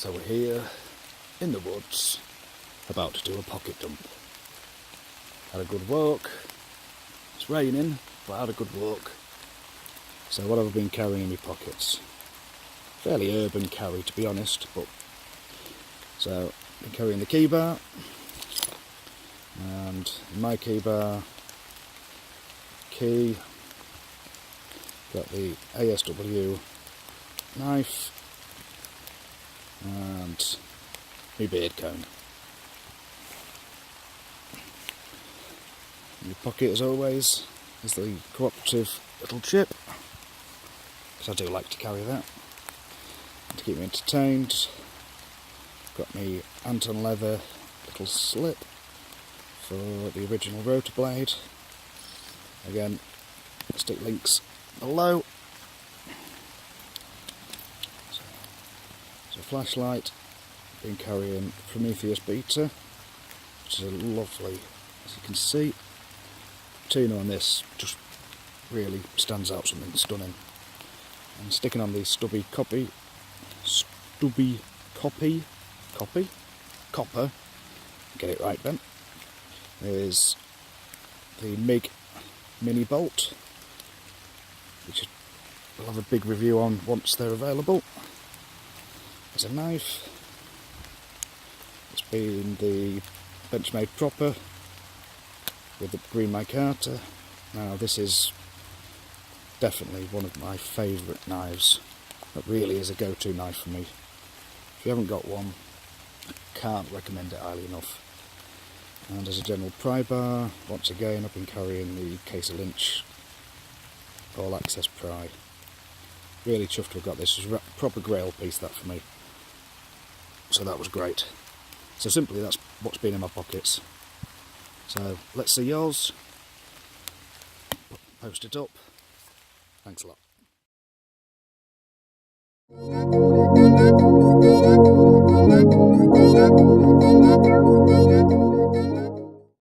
So we're here in the woods about to do a pocket dump. Had a good walk. It's raining, but I had a good walk. So what have I been carrying in my pockets? Fairly urban carry, to be honest, but so I've been carrying the key bar, and in my key bar, key, got the ASW knife, and my beard comb. In your pocket, as always, is the Cooperative little chip, because I do like to carry that to keep me entertained. Got me Anton leather little slip for the original rotor blade. Again, I'll stick links below. So flashlight, been carrying Prometheus beta, which is a lovely, as you can see. Patina on this just really stands out, something stunning. And sticking on the copper, get it right then, is the MIG mini bolt, which we'll have a big review on once they're available. There's a knife. It's been the benchmade proper with the green micarta. Now this is definitely one of my favourite knives. That really is a go-to knife for me. If you haven't got one, I can't recommend it highly enough. And as a general pry bar, once again I've been carrying the Case of Lynch all access pry. Really chuffed to have got this. It's a proper grail piece, that, for me. So that was great. So simply that's what's been in my pockets. So let's see yours. Post it up. Thanks a lot.